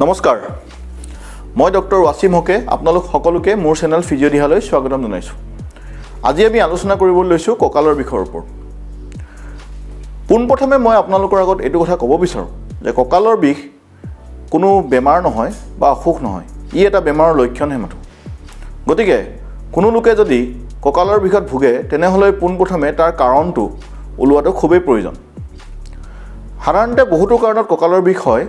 নমস্কাৰ মই ডক্টৰ ৱাছিম হকে আপোনালোক সকলোকে মোৰ চেনেল ফিজিঅ'ডিহালৈ স্বাগতম জনাইছোঁ। আজি আমি আলোচনা কৰিবলৈ লৈছোঁ কঁকালৰ বিষৰ ওপৰত। পোনপ্ৰথমে মই আপোনালোকৰ আগত এইটো কথা ক'ব বিচাৰোঁ যে কঁকালৰ বিষ কোনো বেমাৰ নহয় বা অসুখ নহয়, ই এটা বেমাৰৰ লক্ষণহে মাথো। গতিকে কোনো লোকে যদি কঁকালৰ বিষত ভুগে তেনেহ'লে পোনপ্ৰথমে তাৰ কাৰণটো ওলোৱাটো খুবেই প্ৰয়োজন। সাধাৰণতে বহুতো কাৰণত কঁকালৰ বিষ হয়।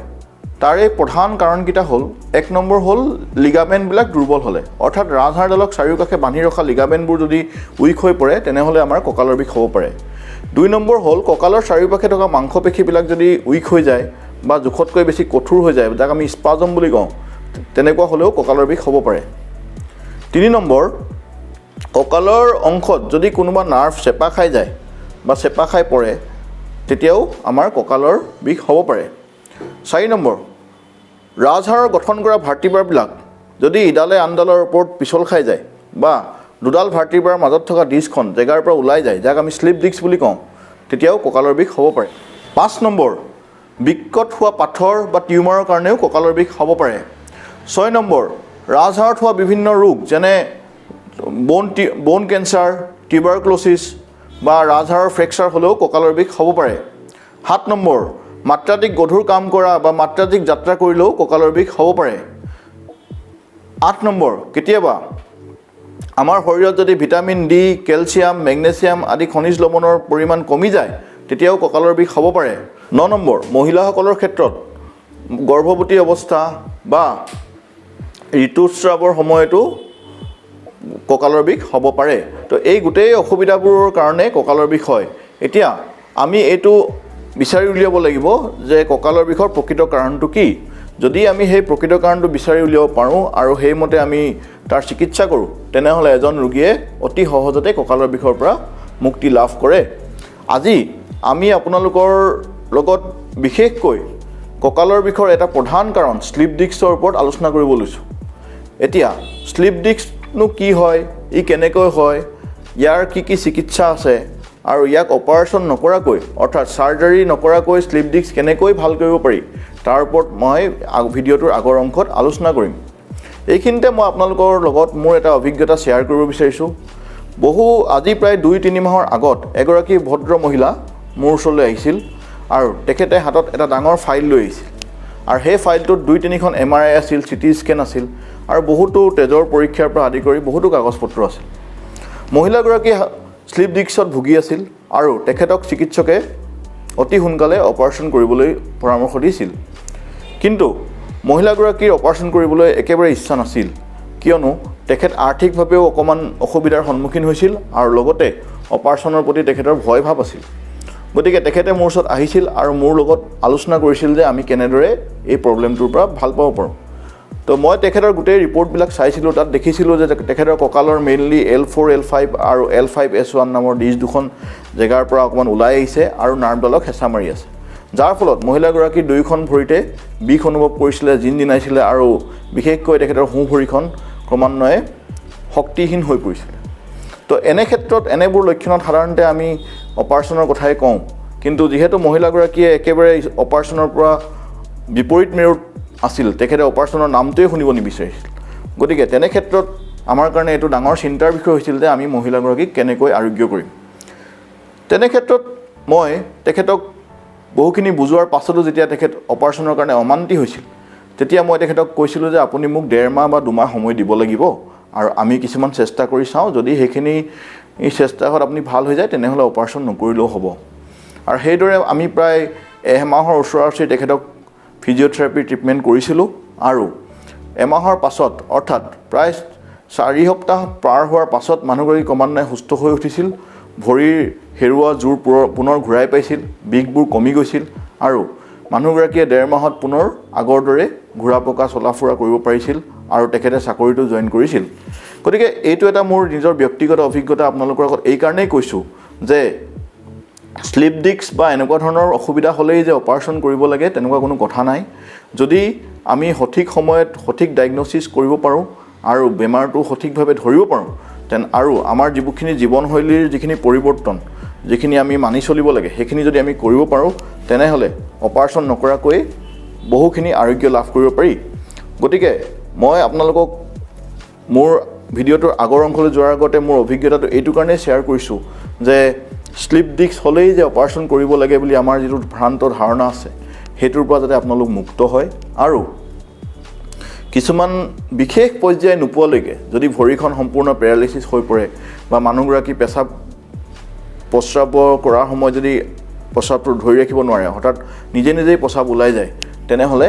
তাৰে প্ৰধান কাৰণকেইটা হ'ল, ১ নম্বৰ হ'ল লিগামেণ্টবিলাক দুৰ্বল হ'লে, অৰ্থাৎ ৰাজহাড়ডালক চাৰিওকাষে বান্ধি ৰখা লিগামেণ্টবোৰ যদি উইক হৈ পৰে তেনেহ'লে আমাৰ কঁকালৰ বিষ হ'ব পাৰে। ২ নম্বৰ হ'ল কঁকালৰ চাৰিওকাষে থকা মাংসপেশীবিলাক যদি উইক হৈ যায় বা জোখতকৈ বেছি কঠোৰ হৈ যায়, যাক আমি স্পাজম বুলি কওঁ, তেনেকুৱা হ'লেও কঁকালৰ বিষ হ'ব পাৰে। ৩ নম্বৰ, কঁকালৰ অংশত যদি কোনোবা নাৰ্ভ চেপা খাই যায় বা চেপা খাই পৰে তেতিয়াও আমাৰ কঁকালৰ বিষ হ'ব পাৰে। ৪ নম্বৰ, ৰাজহাড়ৰ গঠন কৰা ভাৰ্টিব্ৰাবিলাক যদি ইডালে আনডালৰ ওপৰত পিছল খাই যায় বা দুডাল ভাৰ্টিব্ৰাৰ মাজত থকা ডিস্কখন জেগাৰ পৰা ওলাই যায়, যাক আমি স্লিপ ডিস্ক বুলি কওঁ, তেতিয়াও কঁকালৰ বিষ হ'ব পাৰে। ৫ নম্বৰ, বৃক্কত হোৱা পাথৰ বা টিউমাৰৰ কাৰণেও কঁকালৰ বিষ হ'ব পাৰে। ৬ নম্বৰ, ৰাজহাড়ত হোৱা বিভিন্ন ৰোগ যেনে ব'ন কেঞ্চাৰ, টিউবাৰক্ল'চিছ বা ৰাজহাড়ৰ ফ্ৰেকচাৰ হ'লেও কঁকালৰ বিষ হ'ব পাৰে। ৭ নম্বৰ, মাত্ৰাধিক গধুৰ কাম কৰা বা মাত্ৰাধিক যাত্ৰা কৰিলেও কঁকালৰ বিষ হ'ব পাৰে। ৮ নম্বৰ, কেতিয়াবা আমাৰ শৰীৰত যদি ভিটামিন ডি, কেলছিয়াম, মেগনেছিয়াম আদি খনিজ লৱণৰ পৰিমাণ কমি যায় তেতিয়াও কঁকালৰ বিষ হ'ব পাৰে। ৯ নম্বৰ, মহিলাসকলৰ ক্ষেত্ৰত গৰ্ভৱতী অৱস্থা বা ঋতুস্ৰাৱৰ সময়তো কঁকালৰ বিষ হ'ব পাৰে। তো এই গোটেই অসুবিধাবোৰৰ কাৰণে কঁকালৰ বিষ হয়। এতিয়া আমি এইটো বিচাৰি উলিয়াব লাগিব যে কঁকালৰ বিষৰ প্ৰকৃত কাৰণটো কি। যদি আমি সেই প্ৰকৃত কাৰণটো বিচাৰি উলিয়াব পাৰোঁ আৰু সেইমতে আমি তাৰ চিকিৎসা কৰোঁ তেনেহ'লে এজন ৰোগীয়ে অতি সহজতে কঁকালৰ বিষৰ পৰা মুক্তি লাভ কৰে। আজি আমি আপোনালোকৰ লগত বিশেষকৈ কঁকালৰ বিষৰ এটা প্ৰধান কাৰণ স্লিপ ডিস্কৰ ওপৰত আলোচনা কৰিব লৈছোঁ। এতিয়া স্লিপ ডিস্কনো কি হয়, ই কেনেকৈ হয়, ইয়াৰ কি চিকিৎসা আছে আৰু ইয়াক অপাৰেশ্যন নকৰাকৈ অৰ্থাৎ চাৰ্জাৰী নকৰাকৈ স্লিপ ডিস্ক কেনেকৈ ভাল কৰিব পাৰি তাৰ ওপৰত মই ভিডিঅ'টোৰ আগৰ অংশত আলোচনা কৰিম। এইখিনিতে মই আপোনালোকৰ লগত মোৰ এটা অভিজ্ঞতা শ্বেয়াৰ কৰিব বিচাৰিছোঁ। আজি প্ৰায় ২-৩ মাহৰ আগত এগৰাকী ভদ্ৰ মহিলা মোৰ ওচৰলৈ আহিছিল আৰু তেখেতে হাতত এটা ডাঙৰ ফাইল লৈ আহিছিল আৰু সেই ফাইলটোত ২-৩খন MRI আছিল, CT স্কেন আছিল আৰু বহুতো তেজৰ পৰীক্ষাৰ পৰা আদি কৰি বহুতো কাগজ পত্ৰ আছিল। মহিলাগৰাকী স্লিপ ডিস্কত ভুগি আছিল আৰু তেখেতক চিকিৎসকে অতি সোনকালে অপাৰেশ্যন কৰিবলৈ পৰামৰ্শ দিছিল। কিন্তু মহিলাগৰাকীৰ অপাৰেশ্যন কৰিবলৈ একেবাৰে ইচ্ছা নাছিল, কিয়নো তেখেত আৰ্থিকভাৱেও অকণমান অসুবিধাৰ সন্মুখীন হৈছিল আৰু লগতে অপাৰেশ্যনৰ প্ৰতি তেখেতৰ ভয় ভাৱ আছিল। গতিকে তেখেতে মোৰ ওচৰত আহিছিল আৰু মোৰ লগত আলোচনা কৰিছিল যে আমি কেনেদৰে এই প্ৰব্লেমটোৰ পৰা ভাল পাব পাৰোঁ। তো মই তেখেতৰ গোটেই ৰিপৰ্টবিলাক চাইছিলোঁ। তাত দেখিছিলোঁ যে তেখেতৰ কঁকালৰ মেইনলি L4, L5 আৰু L5S1 নামৰ ডিস্ক দুখন জেগাৰ পৰা অকণমান ওলাই আহিছে আৰু নাৰ্ভডালক হেঁচা মাৰি আছে, যাৰ ফলত মহিলাগৰাকী দুয়োখন ভৰিতে বিষ অনুভৱ কৰিছিলে, জিনজিনাইছিলে আৰু বিশেষকৈ তেখেতৰ সোঁ ভৰিখন ক্ৰমান্বয়ে শক্তিহীন হৈ পৰিছিলে। তো এনে ক্ষেত্ৰত এনেবোৰ লক্ষণত সাধাৰণতে আমি অপাৰেশ্যনৰ কথাই কওঁ, কিন্তু যিহেতু মহিলাগৰাকীয়ে একেবাৰে অপাৰেশ্যনৰ পৰা বিপৰীত মেৰুত আছিল, তেখেতে অপাৰেশ্যনৰ নামটোৱে শুনিব নিবিচাৰিছিল। গতিকে তেনে ক্ষেত্ৰত আমাৰ কাৰণে এইটো ডাঙৰ চিন্তাৰ বিষয় হৈছিল যে আমি মহিলাগৰাকীক কেনেকৈ আৰোগ্য কৰিম। তেনে ক্ষেত্ৰত মই তেখেতক বহুখিনি বুজোৱাৰ পাছতো যেতিয়া তেখেত অপাৰেশ্যনৰ কাৰণে অমান্তি হৈছিল, তেতিয়া মই তেখেতক কৈছিলোঁ যে আপুনি মোক ১.৫ মাহ বা ২ মাহ সময় দিব লাগিব আৰু আমি কিছুমান চেষ্টা কৰি চাওঁ, যদি সেইখিনি চেষ্টাত আপুনি ভাল হৈ যায় তেনেহ'লে অপাৰেশ্যন নকৰিলেও হ'ব। আৰু সেইদৰে আমি প্ৰায় ১ মাহৰ ওচৰা-ওচৰি তেখেতক ফিজিঅ'থেৰাপি ট্ৰিটমেণ্ট কৰিছিলোঁ আৰু এমাহৰ পাছত অৰ্থাৎ প্ৰায় ৪ সপ্তাহ পাৰ হোৱাৰ পাছত মানুহগৰাকী ক্ৰমান্বয়ে সুস্থ হৈ উঠিছিল, ভৰিৰ হেৰুওৱা জোৰ পুনৰ ঘূৰাই পাইছিল, বিষবোৰ কমি গৈছিল আৰু মানুহগৰাকীয়ে ১.৫ মাহত পুনৰ আগৰ দৰে ঘূৰা পকা চলা ফুৰা কৰিব পাৰিছিল আৰু তেখেতে চাকৰিটো জইন কৰিছিল। গতিকে এইটো এটা মোৰ নিজৰ ব্যক্তিগত অভিজ্ঞতা আপোনালোকৰ আগত এই কাৰণেই কৈছোঁ যে স্লিপ ডিস্ক বা এনেকুৱা ধৰণৰ অসুবিধা হ'লেই যে অপাৰেশ্যন কৰিব লাগে তেনেকুৱা কোনো কথা নাই। যদি আমি সঠিক সময়ত সঠিক ডায়েগন'চিছ কৰিব পাৰোঁ আৰু বেমাৰটো সঠিকভাৱে ধৰিব পাৰোঁ আৰু আমাৰ যিখিনি জীৱনশৈলীৰ যিখিনি পৰিৱৰ্তন যিখিনি আমি মানি চলিব লাগে সেইখিনি যদি আমি কৰিব পাৰোঁ তেনেহ'লে অপাৰেশ্যন নকৰাকৈ বহুখিনি আৰোগ্য লাভ কৰিব পাৰি। গতিকে মই আপোনালোকক মোৰ ভিডিঅ'টোৰ আগৰ অংশলৈ যোৱাৰ আগতে মোৰ অভিজ্ঞতাটো এইটো কাৰণেই শ্বেয়াৰ কৰিছোঁ যে শ্লিপ ডিস্ক হ'লেই যে অপাৰেশ্যন কৰিব লাগে বুলি আমাৰ যিটো ভ্ৰান্ত ধাৰণা আছে সেইটোৰ পৰা যাতে আপোনালোক মুক্ত হয় আৰু কিছুমান বিশেষ পৰ্যায় নোপোৱালৈকে যদি ভৰিখন সম্পূৰ্ণ পেৰালাইচিছ হৈ পৰে বা মানুহগৰাকী প্ৰস্ৰাৱ কৰাৰ সময়ত যদি প্ৰস্ৰাৱটো ধৰি ৰাখিব নোৱাৰে, হঠাৎ নিজে নিজেই প্ৰস্ৰাৱ ওলাই যায়, তেনেহ'লে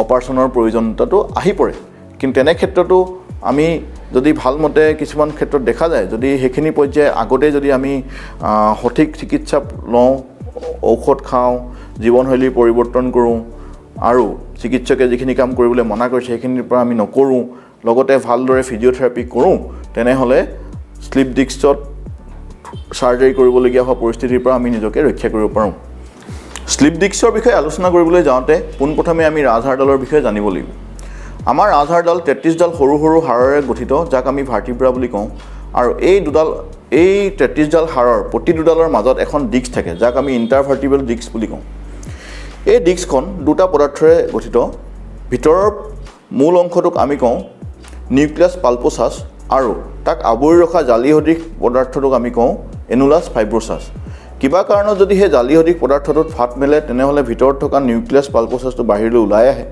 অপাৰেশ্যনৰ প্ৰয়োজনীয়তাটো আহি পৰে। কিন্তু তেনে ক্ষেত্ৰতো আমি যদি ভালমতে কিছুমান ক্ষেত্ৰত দেখা যায়, যদি সেইখিনি পৰ্যায় আগতে যদি আমি সঠিক চিকিৎসা লওঁ, ঔষধ খাওঁ, জীৱনশৈলী পৰিৱৰ্তন কৰোঁ আৰু চিকিৎসকে যিখিনি কাম কৰিবলৈ মনা কৰিছে সেইখিনিৰ পৰা আমি নকৰোঁ, লগতে ভালদৰে ফিজিঅ'থেৰাপি কৰোঁ, তেনেহ'লে শ্লিপ ডিস্কত চাৰ্জাৰী কৰিবলগীয়া হোৱা পৰিস্থিতিৰ পৰা আমি নিজকে ৰক্ষা কৰিব পাৰোঁ। শ্লিপ ডিস্কৰ বিষয়ে আলোচনা কৰিবলৈ যাওঁতে পোনপ্ৰথমে আমি ৰাজহাড়ডালৰ বিষয়ে জানিব লাগিব। আমাৰ ৰাজহাড়ডাল 33ডাল সৰু সৰু হাড়েৰে গঠিত, যাক আমি ভাৰ্টিব্ৰা বুলি কওঁ, আৰু এই 33ডাল হাড়ৰ প্ৰতি দুডালৰ মাজত এখন ডিস্ক থাকে, যাক আমি ইণ্টাৰভাৰ্টিব্ৰেল ডিস্ক বুলি কওঁ। এই ডিস্কখন দুটা পদাৰ্থৰে গঠিত। ভিতৰৰ মূল অংশটোক আমি কওঁ নিউক্লিয়াছ পালপোছাছ আৰু তাক আৱৰি ৰখা জালি সদৃশ পদাৰ্থটোক আমি কওঁ এনুলাছ ফাইব্ৰোছাছ। কিবা কাৰণত যদি সেই জালি সদৃশ পদাৰ্থটোত ফাট মেলে, তেনেহ'লে ভিতৰত থকা নিউক্লিয়াছ পালপোছাছটো বাহিৰলৈ ওলাই আহে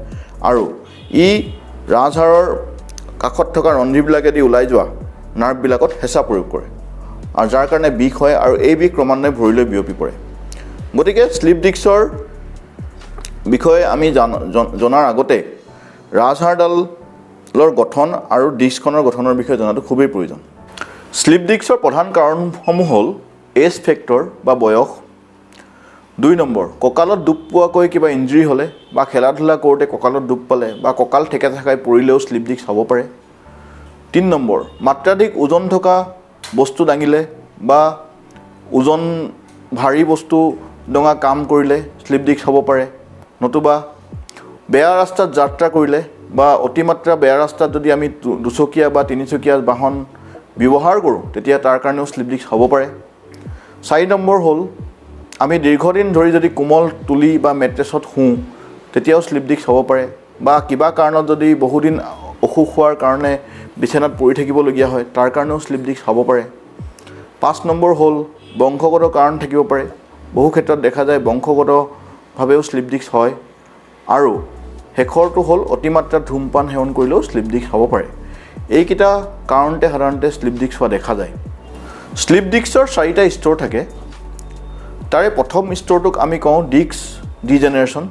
আৰু ই ৰাজহাড়ৰ কাষত থকা ৰন্ধ্ৰীবিলাকেদি ওলাই যোৱা নাৰ্ভবিলাকত হেঁচা প্ৰয়োগ কৰে আৰু যাৰ কাৰণে বিষ হয় আৰু এই বিষ ক্ৰমান্বয়ে ভৰিলৈ বিয়পি পৰে। গতিকে শ্লিপ ডিস্কৰ বিষয়ে আমি জনাৰ আগতে ৰাজহাড়ডালৰ গঠন আৰু ডিস্কখনৰ গঠনৰ বিষয়ে জনাটো খুবেই প্ৰয়োজন। শ্লিপ ডিস্কৰ প্ৰধান কাৰণসমূহ হ'ল এজ ফেক্টৰ বা বয়স, 2 নম্বৰ কঁকালত দুখ পোৱাকৈ কিবা ইঞ্জুৰি হ'লে বা খেলা ধূলা কৰোঁতে কঁকালত দুখ পালে বা কঁকাল ঠেকেচা খাই পৰিলেও শ্লিপ ডিস্ক হ'ব পাৰে, 3 নম্বৰ মাত্ৰাধিক ওজন থকা বস্তু দাঙিলে বা ওজন ভাৰী বস্তু ডঙা কাম কৰিলে শ্লিপ ডিস্ক হ'ব পাৰে, নতুবা বেয়া ৰাস্তাত যাত্ৰা কৰিলে বা অতিমাত্ৰা বেয়া ৰাস্তাত যদি আমি দুচকীয়া বা তিনিচকীয়া বাহন ব্যৱহাৰ কৰোঁ তেতিয়া তাৰ কাৰণেও শ্লিপ ডিস্ক হ'ব পাৰে। 4 নম্বৰ হ'ল আমি দীৰ্ঘদিন ধৰি যদি কোমল তুলি বা মেট্ৰেছত শুওঁ তেতিয়াও শ্লিপ ডিস্ক হ'ব পাৰে, বা কিবা কাৰণত যদি বহুদিন অসুখ হোৱাৰ কাৰণে বিচনাত পৰি থাকিবলগীয়া হয় তাৰ কাৰণেও শ্লিপ ডিস্ক হ'ব পাৰে। 5 নম্বৰ হ'ল বংশগত কাৰণ থাকিব পাৰে, বহু ক্ষেত্ৰত দেখা যায় বংশগতভাৱেও শ্লিপ ডিস্ক হয়। আৰু শেষৰটো হ'ল অতিমাত্ৰা ধূমপান সেৱন কৰিলেও শ্লিপ ডিস্ক হ'ব পাৰে। এইকেইটা কাৰণতে সাধাৰণতে শ্লিপ ডিস্ক হোৱা দেখা যায়। শ্লিপ ডিস্কৰ 4টা স্তৰ থাকে। তাৰে প্ৰথম স্তৰটোক আমি কওঁ ডিস্ক ডিজেনেৰেশ্যন,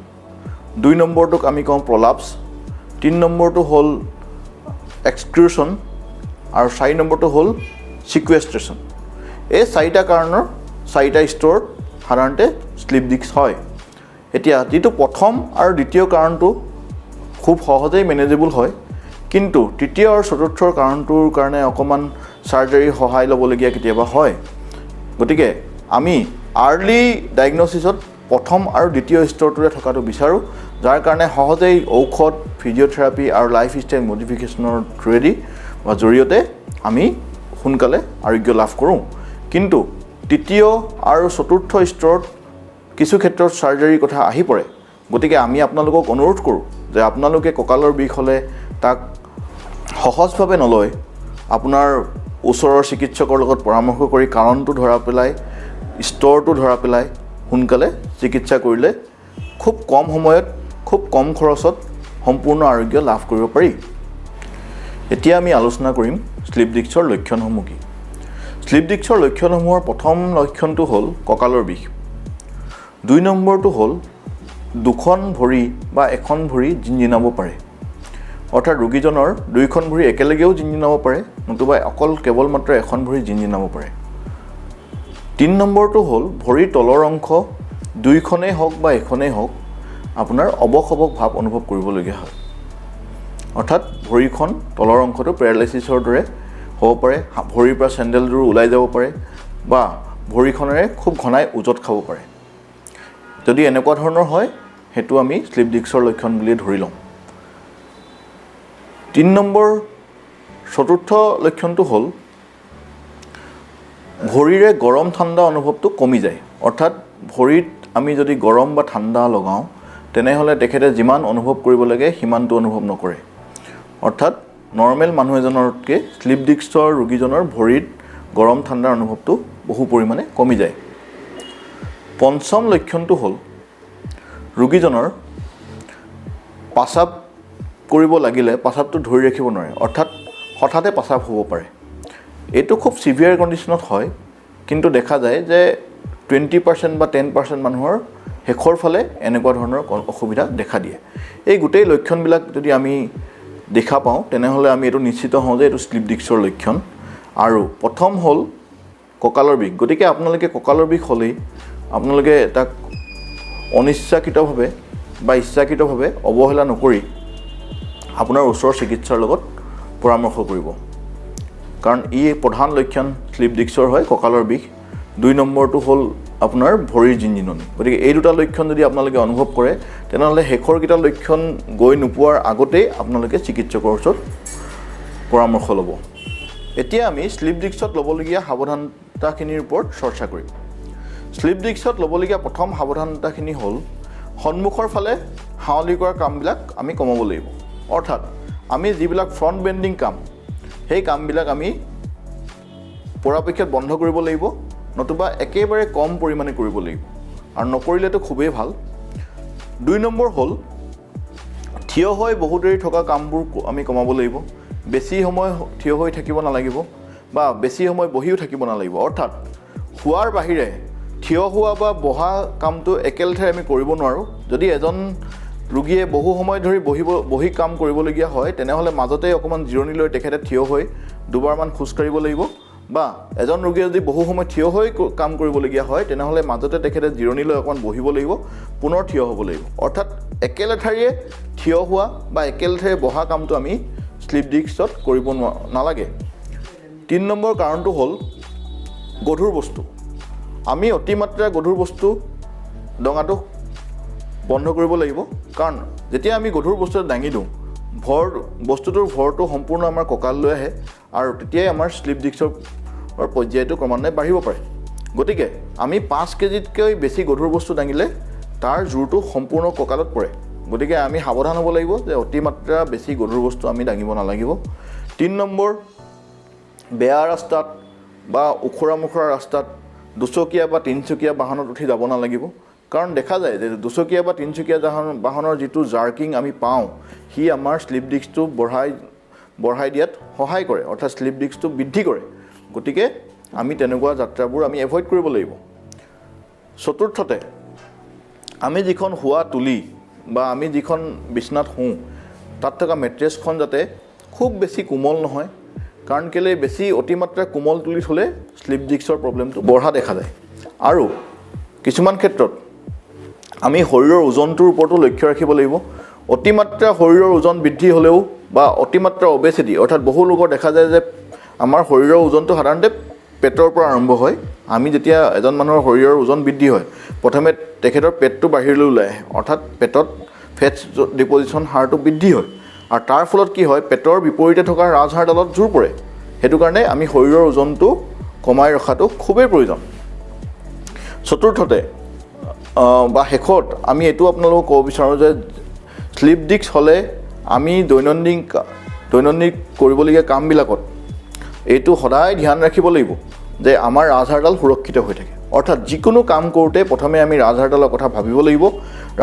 2 নম্বৰটোক আমি কওঁ প্ৰলাপছ, 3 নম্বৰটো হ'ল এক্সক্ৰুশ্যন আৰু 4 নম্বৰটো হ'ল ছিকুৱেষ্ট্ৰেশ্যন। এই 4টা কাৰণৰ 4টা স্তৰত সাধাৰণতে শ্লিপ ডিস্ক হয়। এতিয়া যিটো প্ৰথম আৰু দ্বিতীয় কাৰণটো খুব সহজেই মেনেজেবল হয়, কিন্তু তৃতীয় আৰু চতুৰ্থৰ কাৰণটোৰ কাৰণে অকণমান চাৰ্জাৰীৰ সহায় ল'বলগীয়া কেতিয়াবা হয়। গতিকে আমি আৰ্লি ডায়েগন'চিছত প্ৰথম আৰু দ্বিতীয় স্তৰটোৰে থকাটো বিচাৰোঁ, যাৰ কাৰণে সহজেই ঔষধ, ফিজিঅ'থেৰাপি আৰু লাইফষ্টাইল মডিফিকেশ্যনৰ থ্ৰুৱেদি বা জৰিয়তে আমি সোনকালে আৰোগ্য লাভ কৰোঁ। কিন্তু তৃতীয় আৰু চতুৰ্থ স্তৰত কিছু ক্ষেত্ৰত চাৰ্জাৰীৰ কথা আহি পৰে। গতিকে আমি আপোনালোকক অনুৰোধ কৰোঁ যে আপোনালোকে কঁকালৰ বিষ হ'লে তাক সহজভাৱে নলয়, আপোনাৰ ওচৰৰ চিকিৎসকৰ লগত পৰামৰ্শ কৰি কাৰণটো ধৰা পেলাই, স্তৰটো ধৰা পেলাই সোনকালে চিকিৎসা কৰিলে খুব কম সময়ত, খুব কম খৰচত সম্পূৰ্ণ আৰোগ্য লাভ কৰিব পাৰি। এতিয়া আমি আলোচনা কৰিম শ্লিপ ডিস্কৰ লক্ষণসমূহ কি। শ্লিপ ডিস্কৰ লক্ষণসমূহৰ প্ৰথম লক্ষণটো হ'ল কঁকালৰ বিষ, 2 নম্বৰটো হ'ল দুখন ভৰি বা এখন ভৰি জিনজিনাব পাৰে, অৰ্থাৎ ৰোগীজনৰ 2খন ভৰি একেলগেও জিনজিনাব পাৰে, নতুবা কেৱল মাত্ৰ এখন ভৰি জিনজিনাব পাৰে। 3 নম্বৰটো হ'ল ভৰিৰ তলৰ অংশ 2খনেই হওক বা এখনেই হওক আপোনাৰ অৱস ভাৱ অনুভৱ কৰিবলগীয়া হয়, অৰ্থাৎ ভৰিখন তলৰ অংশটো পেৰালাইচিছৰ দৰে হ'ব পাৰে, ভৰিৰ পৰা চেণ্ডেলযোৰ ওলাই যাব পাৰে বা ভৰিখনেৰে খুব ঘনাই উজত খাব পাৰে। যদি এনেকুৱা ধৰণৰ হয় সেইটো আমি শ্লিপ ডিস্কৰ লক্ষণ বুলি ধৰি লওঁ। 3 নম্বৰ চতুৰ্থ লক্ষণটো হ'ল ভৰিৰে গৰম ঠাণ্ডা অনুভৱটো কমি যায়, অৰ্থাৎ ভৰিত আমি যদি গৰম বা ঠাণ্ডা লগাওঁ তেনেহ'লে তেখেতে যিমান অনুভৱ কৰিব লাগে সিমানটো অনুভৱ নকৰে। অৰ্থাৎ নৰ্মেল মানুহ এজনতকৈ শ্লিপ ডিস্কৰ ৰোগীজনৰ ভৰিত গৰম ঠাণ্ডাৰ অনুভৱটো বহু পৰিমাণে কমি যায়। পঞ্চম লক্ষণটো হ'ল ৰোগীজনৰ পাচাব কৰিব লাগিলে পাচাবটো ধৰি ৰাখিব নোৱাৰে, অৰ্থাৎ হঠাতে পাচাব হ'ব পাৰে। এইটো খুব চিভিয়াৰ কণ্ডিশ্যনত হয়, কিন্তু দেখা যায় যে 20% বা 10% মানুহৰ শেষৰ ফালে এনেকুৱা ধৰণৰ অসুবিধা দেখা দিয়ে। এই গোটেই লক্ষণবিলাক যদি আমি দেখা পাওঁ তেনেহ'লে আমি এইটো নিশ্চিত হওঁ যে এইটো শ্লিপ ডিস্কৰ লক্ষণ। আৰু প্ৰথম হ'ল কঁকালৰ বিষ। গতিকে আপোনালোকে কঁকালৰ বিষ হ'লেই আপোনালোকে তাক অনিচ্ছাকৃতভাৱে বা ইচ্ছাকৃতভাৱে অৱহেলা নকৰি আপোনাৰ ওচৰৰ চিকিৎসাৰ লগত পৰামৰ্শ কৰিব, কাৰণ ই প্ৰধান লক্ষণ শ্লিপ ডিস্কৰ হয়, কঁকালৰ বিষ। 2 নম্বৰটো হ'ল আপোনাৰ ভৰিৰ জিনজিননি। গতিকে এই দুটা লক্ষণ যদি আপোনালোকে অনুভৱ কৰে তেনেহ'লে শেষৰকেইটা লক্ষণ গৈ নোপোৱাৰ আগতেই আপোনালোকে চিকিৎসকৰ ওচৰত পৰামৰ্শ ল'ব। এতিয়া আমি শ্লিপ ডিস্কত ল'বলগীয়া সাৱধানতাখিনিৰ ওপৰত চৰ্চা কৰিম। শ্লিপ ডিস্কত ল'বলগীয়া প্ৰথম সাৱধানতাখিনি হ'ল সন্মুখৰ ফালে হাউলি কৰা কামবিলাক আমি কমাব লাগিব। অৰ্থাৎ আমি যিবিলাক ফ্ৰণ্ট বেণ্ডিং কাম, সেই কামবিলাক আমি পৰাপক্ষত বন্ধ কৰিব লাগিব, নতুবা একেবাৰে কম পৰিমাণে কৰিব লাগিব, আৰু নকৰিলেতো খুবেই ভাল। 2 নম্বৰ হ'ল থিয় হৈ বহু দেৰি থকা কামবোৰ আমি কমাব লাগিব। বেছি সময় থিয় হৈ থাকিব নালাগিব বা বেছি সময় বহিও থাকিব নালাগিব। অৰ্থাৎ শোৱাৰ বাহিৰে থিয় হোৱা বা বহা কামটো একেলেঠাৰে আমি কৰিব নোৱাৰোঁ। যদি এজন ৰোগীয়ে বহু সময় ধৰি বহি কাম কৰিবলগীয়া হয় তেনেহ'লে মাজতে অকণমান জিৰণি লৈ তেখেতে থিয় হৈ দুবাৰমান খোজকাঢ়িব লাগিব, বা এজন ৰোগীয়ে যদি বহু সময় থিয় হৈ কাম কৰিবলগীয়া হয় তেনেহ'লে মাজতে তেখেতে জিৰণি লৈ অকণমান বহিব লাগিব, পুনৰ থিয় হ'ব লাগিব। অৰ্থাৎ একেলেঠাৰিয়ে থিয় হোৱা বা একেলেঠাৰিয়ে বহা কামটো আমি শ্লিপ ডিস্কত কৰিব নালাগে। 3 নম্বৰ কাৰণটো হ'ল গধুৰ বস্তু। আমি অতিমাত্ৰা গধুৰ বস্তু দঙাটো বন্ধ কৰিব লাগিব, কাৰণ যেতিয়া আমি গধুৰ বস্তু দাঙি দিওঁ বস্তুটোৰ ভৰটো সম্পূৰ্ণ আমাৰ কঁকাললৈ আহে, আৰু তেতিয়াই আমাৰ শ্লিপ ডিস্কৰ পৰ্যায়টো ক্ৰমান্বয়ে বাঢ়িব পাৰে। গতিকে আমি 5 কেজিতকৈ বেছি গধুৰ বস্তু দাঙিলে তাৰ জোৰটো সম্পূৰ্ণ কঁকালত পৰে। গতিকে আমি সাৱধান হ'ব লাগিব যে অতিমাত্ৰা বেছি গধুৰ বস্তু আমি দাঙিব নালাগিব। 3 নম্বৰ, বেয়া ৰাস্তাত বা ওখৰা মোখৰা ৰাস্তাত দুচকীয়া বা তিনিচকীয়া বাহনত উঠি যাব নালাগিব, কাৰণ দেখা যায় যে দুচকীয়া বা তিনিচকীয়া বাহনৰ যিটো জাৰ্কিং আমি পাওঁ সি আমাৰ শ্লিপ ডিস্কটো বঢ়াই দিয়াত সহায় কৰে, অৰ্থাৎ শ্লিপ ডিস্কটো বৃদ্ধি কৰে। গতিকে আমি তেনেকুৱা যাত্ৰাবোৰ আমি এভইড কৰিব লাগিব। 4ৰ্থতে, আমি যিখন শোৱা তুলি বা আমি যিখন বিচনাত শুওঁ তাত থকা মেট্ৰেছখন যাতে খুব বেছি কোমল নহয়, কাৰণ কেলে বেছি অতিমাত্ৰা কোমল তুলিত হ'লে শ্লিপ ডিস্কৰ প্ৰব্লেমটো বঢ়া দেখা যায়। আৰু কিছুমান ক্ষেত্ৰত আমি শৰীৰৰ ওজনটোৰ ওপৰতো লক্ষ্য ৰাখিব লাগিব। অতিমাত্ৰা শৰীৰৰ ওজন বৃদ্ধি হ'লেও বা অতিমাত্ৰা অবেচিটি, অৰ্থাৎ বহু লোকৰ দেখা যায় যে আমাৰ শৰীৰৰ ওজনটো সাধাৰণতে পেটৰ পৰা আৰম্ভ হয়। আমি যেতিয়া এজন মানুহৰ শৰীৰৰ ওজন বৃদ্ধি হয় প্ৰথমে তেখেতৰ পেটটো বাহিৰলৈ ওলাই আহে, অৰ্থাৎ পেটত ফেটছ ডিপজিশ্যন হাৰটো বৃদ্ধি হয়, আৰু তাৰ ফলত কি হয় পেটৰ বিপৰীতে থকা ৰাজহাড়ডালত জোৰ পৰে। সেইটো কাৰণে আমি শৰীৰৰ ওজনটো কমাই ৰখাটো খুবেই প্ৰয়োজন। 4ৰ্থতে বা শেষত আমি এইটো আপোনালোকক ক'ব বিচাৰোঁ যে শ্লিপ ডিস্ক হ'লে আমি দৈনন্দিন কৰিবলগীয়া কামবিলাকত এইটো সদায় ধ্যান ৰাখিব লাগিব যে আমাৰ ৰাজহাড়ডাল সুৰক্ষিত হৈ থাকে। অৰ্থাৎ যিকোনো কাম কৰোঁতে প্ৰথমে আমি ৰাজহাড়ডালৰ কথা ভাবিব লাগিব,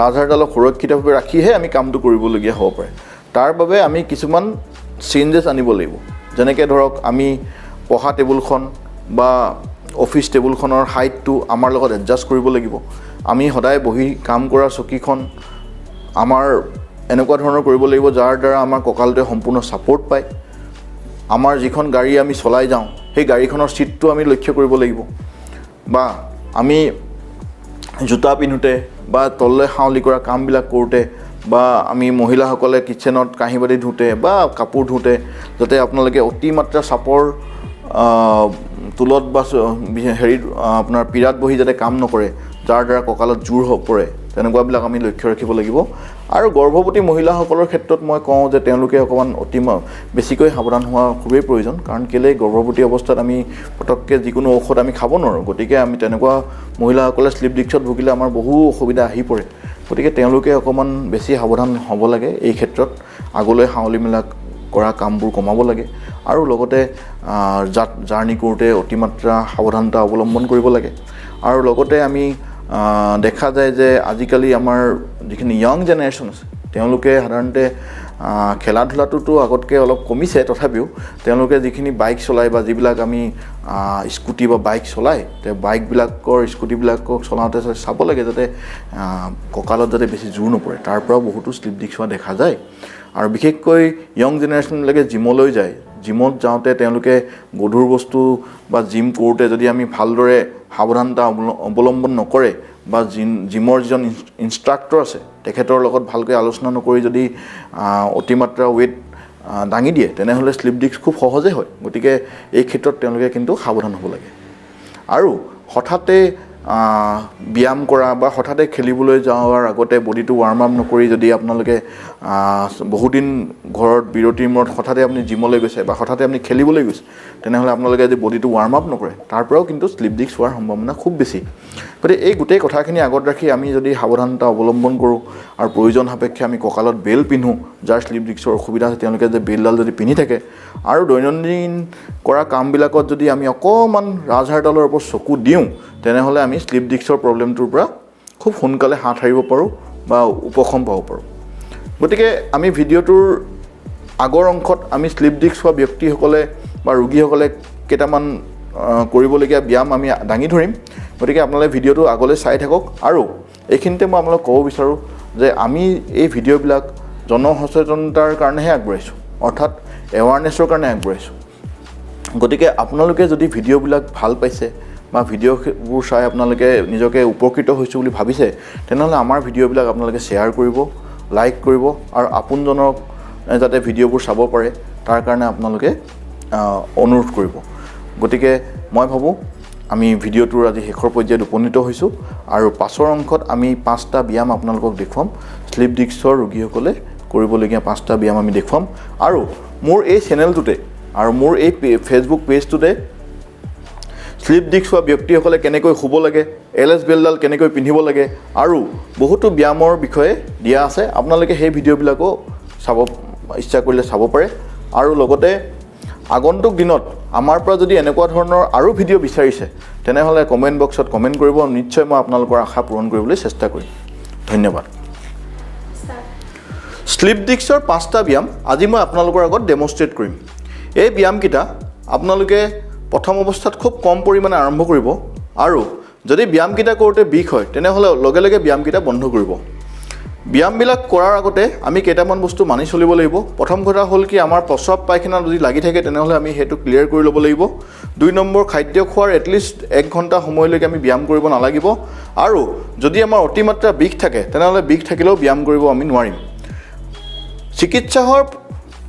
ৰাজহাড়ডালক সুৰক্ষিতভাৱে ৰাখিহে আমি কামটো কৰিবলগীয়া হ'ব পাৰে। তাৰ বাবে আমি কিছুমান চেঞ্জেছ আনিব লাগিব, যেনেকৈ ধৰক আমি পঢ়া টেবুলখন বা অফিচ টেবুলখনৰ হাইটটো আমাৰ লগত এডজাষ্ট কৰিব লাগিব। আমি সদায় বহি কাম কৰা চকীখন আমাৰ এনেকুৱা ধৰণৰ কৰিব লাগিব যাৰ দ্বাৰা আমাৰ কঁকালটোৱে সম্পূৰ্ণ ছাপৰ্ট পায়। আমাৰ যিখন গাড়ী আমি চলাই যাওঁ সেই গাড়ীখনৰ ছিটটো আমি লক্ষ্য কৰিব লাগিব, বা আমি জোতা পিন্ধোতে বা তললৈ হাউলি কৰা কামবিলাক কৰোঁতে, বা আমি মহিলাসকলে কিটচেনত কাঁহী বাতি ধুওঁতে বা কাপোৰ ধুওঁতে যাতে আপোনালোকে অতিমাত্ৰা চাপৰ তুলত বা আপোনাৰ পীড়াত বহি যাতে কাম নকৰে যাৰ দ্বাৰা কঁকালত জোৰ পৰে, তেনেকুৱাবিলাক আমি লক্ষ্য ৰাখিব লাগিব। আৰু গৰ্ভৱতী মহিলাসকলৰ ক্ষেত্ৰত মই কওঁ যে তেওঁলোকে অকণমান বেছিকৈ সাৱধান হোৱা খুবেই প্ৰয়োজন, কাৰণ কেলৈ গৰ্ভৱতী অৱস্থাত আমি পটককৈ যিকোনো ঔষধ আমি খাব নোৱাৰোঁ। গতিকে আমি তেনেকুৱা মহিলাসকলে শ্লিপ ডিস্কত ভুগিলে আমাৰ বহু অসুবিধা আহি পৰে। গতিকে তেওঁলোকে অকণমান বেছি সাৱধান হ'ব লাগে এই ক্ষেত্ৰত আগলৈ হাউলি মেলা কৰা কামবোৰ কমাব লাগে আৰু লগতে জাৰ্ণি কৰোঁতে অতিমাত্ৰা সাৱধানতা অৱলম্বন কৰিব লাগে আৰু লগতে আমি দেখা যায় যে আজিকালি আমাৰ যিখিনি য়ং জেনেৰেশ্যন আছে তেওঁলোকে সাধাৰণতে খেলা ধূলাটোতো আগতকৈ অলপ কমিছে তথাপিও তেওঁলোকে যিখিনি বাইক চলায় বা যিবিলাক আমি স্কুটি বা বাইক চলায় স্কুটিবিলাকক চলাওঁতে চাব লাগে যাতে কঁকালত যাতে বেছি জোৰ নপৰে তাৰ পৰাও বহুতো শ্লিপ ডিস্ক হোৱা দেখা যায় আৰু বিশেষকৈ য়ং জেনেৰেশ্যনবিলাকে জিমলৈ যায় জিমত যাওঁতে তেওঁলোকে গধুৰ বস্তু বা জিম কৰোঁতে যদি আমি ভালদৰে সাৱধানতা অৱলম্বন নকৰে বা জিমৰ যিজন ইনষ্ট্ৰাক্টৰ আছে তেখেতৰ লগত ভালকৈ আলোচনা নকৰি যদি অতিমাত্ৰা ৱেইট দাঙি দিয়ে তেনেহ'লে শ্লিপ ডিস্ক খুব সহজে হয় গতিকে এই ক্ষেত্ৰত তেওঁলোকে কিন্তু সাৱধান হ'ব লাগে আৰু হঠাতে ব্যায়াম কৰা বা হঠাতে খেলিবলৈ যোৱাৰ আগতে বডিটো ৱাৰ্ম আপ নকৰি যদি আপোনালোকে বহুদিন ঘৰত বিৰতিৰ মূৰত হঠাতে আপুনি জিমলৈ গৈছে বা হঠাতে আপুনি খেলিবলৈ গৈছে তেনেহ'লে আপোনালোকে যদি বডিটো ৱাৰ্ম আপ নকৰে তাৰ পৰাও কিন্তু শ্লিপ ডিস্ক হোৱাৰ সম্ভাৱনা খুব বেছি গতিকে এই গোটেই কথাখিনি আগত ৰাখি আমি যদি সাৱধানতা অৱলম্বন কৰোঁ আৰু প্ৰয়োজন সাপেক্ষে আমি কঁকালত বেল্ট পিন্ধোঁ যাৰ শ্লিপ ডিস্কৰ অসুবিধা আছে তেওঁলোকে যে বেল্টডাল যদি পিন্ধি থাকে আৰু দৈনন্দিন কৰা কামবিলাকত যদি আমি অকণমান ৰাজহাড়ডালৰ ওপৰত চকু দিওঁ তেনেহ'লে আমি শ্লিপ ডিস্কৰ প্ৰব্লেমটোৰ পৰা খুব সোনকালে হাত সাৰিব পাৰোঁ বা উপশম পাব পাৰোঁ গতিকে আমি ভিডিঅ'টোৰ আগৰ অংশত আমি শ্লিপ ডিস্ক হোৱা ব্যক্তিসকলে বা ৰোগীসকলে কেইটামান কৰিবলগীয়া ব্যায়াম আমি দাঙি ধৰিম গতিকে আপোনালোকে ভিডিঅ'টো আগলৈ চাই থাকক আৰু এইখিনিতে মই আপোনালোকক ক'ব বিচাৰোঁ যে আমি এই ভিডিঅ'বিলাক জনসচেতনতাৰ কাৰণেহে আগবঢ়াইছোঁ অৰ্থাৎ এৱাৰনেছৰ কাৰণে আগবঢ়াইছোঁ গতিকে আপোনালোকে যদি ভিডিঅ'বিলাক ভাল পাইছে বা ভিডিঅ'বোৰ চাই আপোনালোকে নিজকে উপকৃত হৈছোঁ বুলি ভাবিছে তেনেহ'লে আমাৰ ভিডিঅ'বিলাক আপোনালোকে শ্বেয়াৰ কৰিব লাইক কৰিব আৰু আপোনজনক যাতে ভিডিঅ'বোৰ চাব পাৰে তাৰ কাৰণে আপোনালোকে অনুৰোধ কৰিব গতিকে মই ভাবোঁ আমি ভিডিঅ'টোৰ আজি শেষৰ পৰ্যায়ত উপনীত হৈছোঁ আৰু পাছৰ অংশত আমি 5টা ব্যায়াম আপোনালোকক দেখুৱাম শ্লিপ ডিস্কৰ ৰোগীসকলে কৰিবলগীয়া 5টা ব্যায়াম আমি দেখুৱাম আৰু মোৰ এই চেনেলটোতে আৰু মোৰ এই ফেচবুক পেজটোতে শ্লিপ ডিস্ক হোৱা ব্যক্তিসকলে কেনেকৈ শুব লাগে LS বেল্টডাল কেনেকৈ পিন্ধিব লাগে আৰু বহুতো ব্যায়ামৰ বিষয়ে দিয়া আছে আপোনালোকে সেই ভিডিঅ'বিলাকো চাব ইচ্ছা কৰিলে চাব পাৰে আৰু লগতে আগন্তুক দিনত আমাৰ পৰা যদি এনেকুৱা ধৰণৰ আৰু ভিডিঅ' বিচাৰিছে তেনেহ'লে কমেণ্ট বক্সত কমেণ্ট কৰিব নিশ্চয় মই আপোনালোকৰ আশা পূৰণ কৰিবলৈ চেষ্টা কৰিম ধন্যবাদ শ্লিপ ডিস্কৰ 5টা ব্যায়াম আজি মই আপোনালোকৰ আগত ডেমনষ্ট্ৰেট কৰিম এই ব্যায়ামকেইটা আপোনালোকে প্ৰথম অৱস্থাত খুব কম পৰিমাণে আৰম্ভ কৰিব আৰু যদি ব্যায়ামকেইটা কৰোঁতে বিষ হয় তেনেহ'লে লগে লগে ব্যায়ামকেইটা বন্ধ কৰিব ব্যায়ামবিলাক কৰাৰ আগতে আমি কেইটামান বস্তু মানি চলিব লাগিব প্ৰথম কথা হ'ল কি আমাৰ প্ৰস্ৰাৱ পায়খানা যদি লাগি থাকে তেনেহ'লে আমি সেইটো ক্লিয়াৰ কৰি ল'ব লাগিব 2 নম্বৰ খাদ্য খোৱাৰ এটলিষ্ট 1 ঘণ্টা সময়লৈকে আমি ব্যায়াম কৰিব নালাগিব আৰু যদি আমাৰ অতিমাত্ৰা বিষ থাকে তেনেহ'লে বিষ থাকিলেও ব্যায়াম কৰিব আমি নোৱাৰিম চিকিৎসকৰ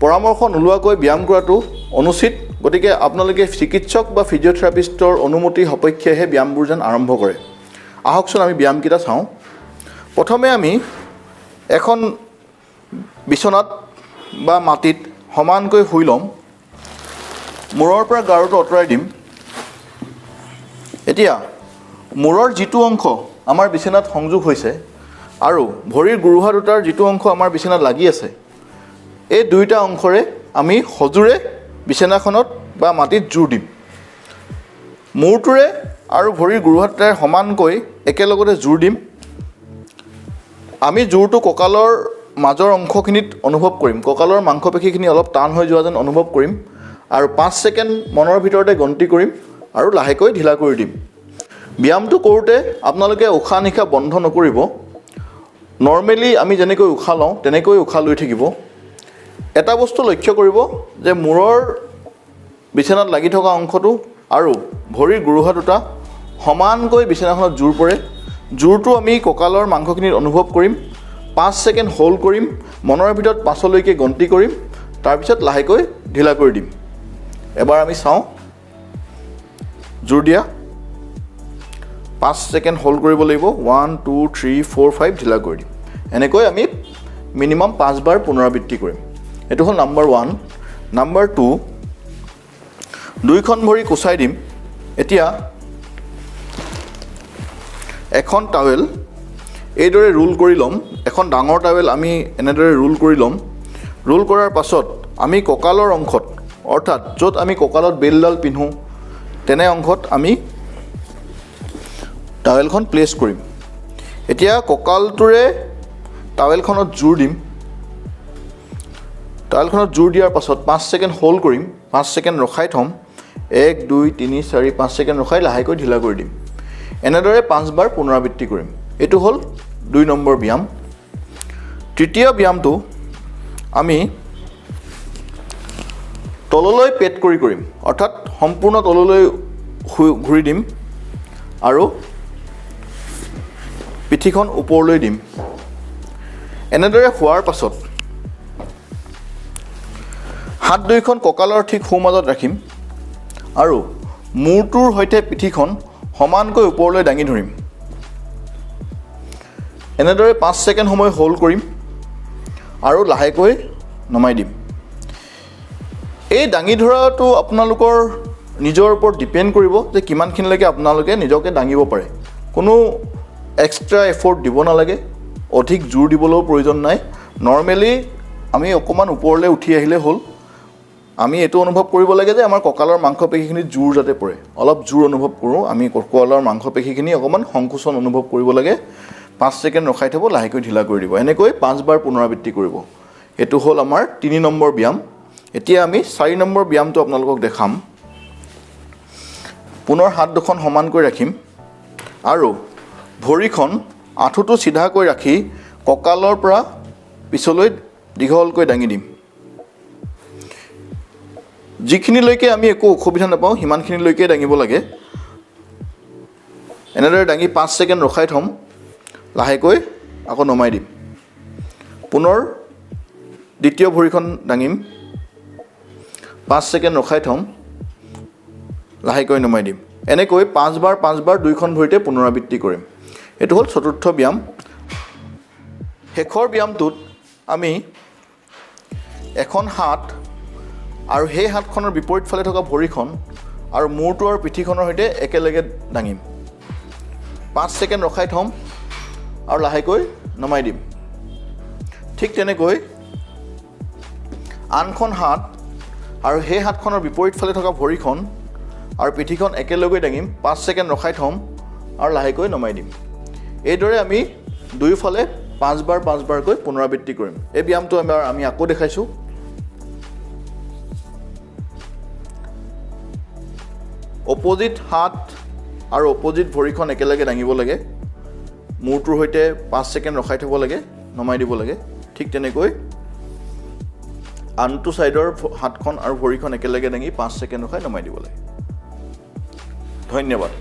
পৰামৰ্শ নোলোৱাকৈ ব্যায়াম কৰাটো অনুচিত গতিকে আপোনালোকে চিকিৎসক বা ফিজিঅ'থেৰাপিষ্টৰ অনুমতি সপক্ষেহে ব্যায়ামবোৰ যেন আৰম্ভ কৰে আহকচোন আমি ব্যায়ামকেইটা চাওঁ প্ৰথমে আমি এখন বিচনাত বা মাটিত সমানকৈ শুই ল'ম মূৰৰ পৰা গাৰুটো আঁতৰাই দিম এতিয়া মূৰৰ যিটো অংশ আমাৰ বিচনাত সংযোগ হৈছে আৰু ভৰিৰ গুৰুহা দুটাৰ যিটো অংশ আমাৰ বিচনাত লাগি আছে এই দুইটা অংশৰে আমি সজোৰে বিচনাখনত বা মাটিত জোৰ দিম মূৰটোৰে আৰু ভৰিৰ গুৰুহা দুটাৰে সমানকৈ একেলগতে জোৰ দিম আমি জোৰটো কঁকালৰ মাজৰ অংশখিনিত অনুভৱ কৰিম কঁকালৰ মাংসপেশীখিনি অলপ টান হৈ যোৱা যেন অনুভৱ কৰিম আৰু 5 ছেকেণ্ড মনৰ ভিতৰতে গন্তি কৰিম আৰু লাহেকৈ ঢিলা কৰি দিম ব্যায়ামটো কৰোঁতে আপোনালোকে উশাহ নিশাহ বন্ধ নকৰিব নৰ্মেলি আমি যেনেকৈ উশাহ লওঁ তেনেকৈ উশাহ লৈ থাকিব এটা বস্তু লক্ষ্য কৰিব যে মূৰৰ বিচনাত লাগি থকা অংশটো আৰু ভৰিৰ গুৰুহা দুটা সমানকৈ বিচনাখনত জোৰ পৰে জোৰটো আমি কঁকালৰ মাংসখিনিত অনুভৱ কৰিম 5 ছেকেণ্ড হোল্ড কৰিম মনৰ ভিতৰত 5লৈকে গন্তি কৰিম তাৰপিছত লাহেকৈ ঢিলা কৰি দিম এবাৰ আমি চাওঁ জোৰ দিয়া 5 ছেকেণ্ড হোল্ড কৰিব লাগিব 1 2 3 4 5 ঢিলা কৰি দিম এনেকৈ আমি মিনিমাম 5 বাৰ পুনৰাবৃত্তি কৰিম এটো হ'ল নাম্বাৰ 1 নাম্বাৰ 2 দুইখন ভৰি কুচাই দিম এতিয়া এখন টাৱেল এইদৰে ৰোল কৰি ল'ম। এখন ডাঙৰ টাৱেল আমি এনেদৰে ৰোল কৰি ল'ম। ৰোল কৰাৰ পাছত আমি কঁকালৰ অংশত, অৰ্থাৎ য'ত আমি কঁকালত বেল্টডাল পিন্ধোঁ তেনে অংশত আমি টাৱেলখন প্লেচ কৰিম। এতিয়া কঁকালটোৰে টাৱেলখনত জোৰ দিম। টাৱেলখনত জোৰ দিয়াৰ পাছত 5 ছেকেণ্ড হোল্ড কৰিম, 5 ছেকেণ্ড ৰখাই থ'ম, 1 2 3 4 5 ছেকেণ্ড ৰখাই লাহেকৈ ঢিলা কৰি দিম। এনেদৰে 5 বাৰ পুনৰাবৃত্তি কৰিম। এইটো হ'ল 2 নম্বৰ ব্যায়াম। তৃতীয় ব্যায়ামটো আমি তললৈ পেট কৰি কৰিম, অৰ্থাৎ সম্পূৰ্ণ তললৈ ঘূৰি দিম আৰু পিঠিখন ওপৰলৈ দিম। এনেদৰে হোৱাৰ পাছত হাত দুইখন কঁকালৰ ঠিক সোঁমাজত ৰাখিম আৰু মূৰটোৰ সৈতে পিঠিখন সমানকৈ ওপৰলৈ দাঙি ধৰিম। এনেদৰে 5 ছেকেণ্ড সময় হোল্ড কৰিম আৰু লাহেকৈ নমাই দিম। এই দাঙি ধৰাটো আপোনালোকৰ নিজৰ ওপৰত ডিপেণ্ড কৰিব যে কিমানখিনিলৈকে আপোনালোকে নিজকে দাঙিব পাৰে। কোনো এক্সট্ৰা এফৰ্ট দিব নালাগে, অধিক জোৰ দিবলৈও প্ৰয়োজন নাই। নৰ্মেলি আমি অকণমান ওপৰলৈ উঠি আহিলে হ'ল। আমি এইটো অনুভৱ কৰিব লাগে যে আমাৰ কঁকালৰ মাংসপেশীখিনিত জোৰ যাতে পৰে, অলপ জোৰ অনুভৱ কৰোঁ। আমি কঁকালৰ মাংসপেশীখিনি অকণমান সংকোচন অনুভৱ কৰিব লাগে। 5 ছেকেণ্ড ৰখাই থ'ব, লাহেকৈ ঢিলা কৰি দিব। এনেকৈ 5 বাৰ পুনৰাবৃত্তি কৰিব। এইটো হ'ল আমাৰ 3 নম্বৰ ব্যায়াম। এতিয়া আমি 4 নম্বৰ ব্যায়ামটো আপোনালোকক দেখাম। পুনৰ হাত দুখন সমানকৈ ৰাখিম আৰু ভৰিখন আঁঠুটো চিধাকৈ ৰাখি কঁকালৰ পৰা পিছলৈ দীঘলকৈ দাঙি দিম। যিখিনিলৈকে আমি একো অসুবিধা নাপাওঁ সিমানখিনিলৈকে দাঙিব লাগে। এনেদৰে দাঙি 5 ছেকেণ্ড ৰখাই থ'ম, লাহেকৈ আকৌ নমাই দিম। পুনৰ দ্বিতীয় ভৰিখন দাঙিম, 5 ছেকেণ্ড ৰখাই থ'ম, লাহেকৈ নমাই দিম। এনেকৈ 5 বাৰ দুইখন ভৰিতে পুনৰাবৃত্তি কৰিম। এইটো হ'ল 4ৰ্থ ব্যায়াম। শেষৰ ব্যায়ামটোত আমি এখন হাত আৰু সেই হাতখনৰ বিপৰীত ফালে থকা ভৰিখন আৰু মূৰটো আৰু পিঠিখনৰ সৈতে একেলগে দাঙিম। 5 ছেকেণ্ড ৰখাই থ'ম আৰু লাহেকৈ নমাই দিম। ঠিক তেনেকৈ আনখন হাত আৰু সেই হাতখনৰ বিপৰীত ফালে থকা ভৰিখন আৰু পিঠিখন একেলগে দাঙিম। 5 ছেকেণ্ড ৰখাই থ'ম আৰু লাহেকৈ নমাই দিম। এইদৰে আমি দুয়োফালে 5 বাৰকৈ পুনৰাবৃত্তি কৰিম। এই ব্যায়ামটো আমি আকৌ দেখাইছোঁ। অপজিট হাত আৰু অপজিট ভৰিখন একেলগে দাঙিব লাগে। মূৰটোৰ সৈতে 5 ছেকেণ্ড ৰখাই থ'ব লাগে, নমাই দিব লাগে। ঠিক তেনেকৈ আনটো ছাইডৰ হাতখন আৰু ভৰিখন একেলগে দাঙি 5 ছেকেণ্ড ৰখাই নমাই দিব লাগে। ধন্যবাদ।